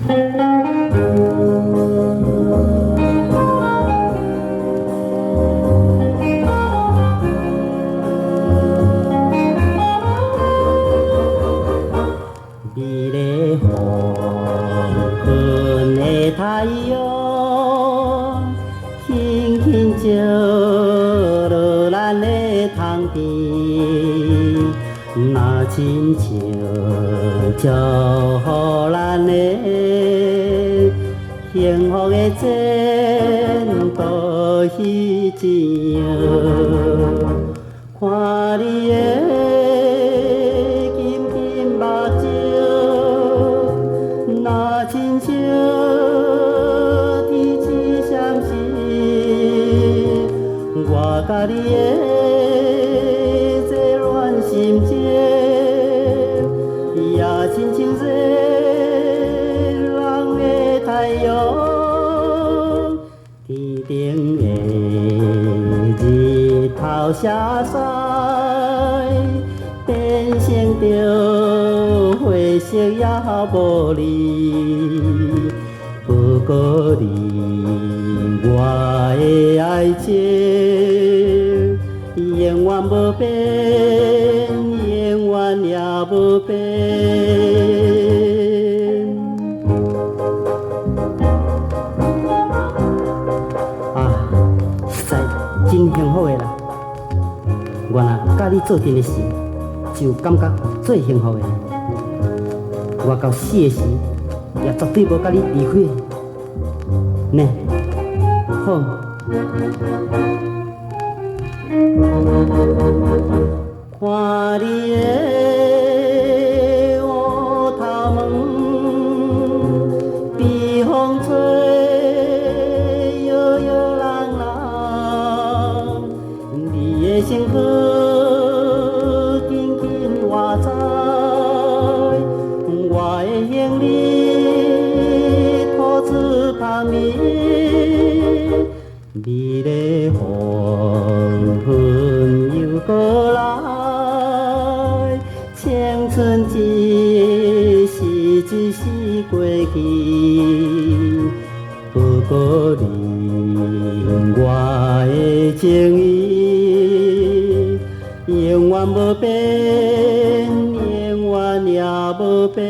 美丽黄昏的太阳，轻轻照落咱的窗边，那亲像祝福咱的幸福的前途彼前，看你的。那亲像天之闪烁，我甲你的这恋心情，也亲像热人的太阳，天顶的日头射西，变成着花色也无离，不过你我的爱情永远无变，永远也无变。啊，实在真幸福的啦！我若甲你做阵的时，就感觉最幸福的。我到死的时，也绝对无甲你离开。呢，好。看你的乌头毛，被风吹摇摇人人，你的身躯紧紧活在。我的行李拖子旁边，美丽黄昏又过来，青春一时一时过去，不过你我的情意永远无变。也无变。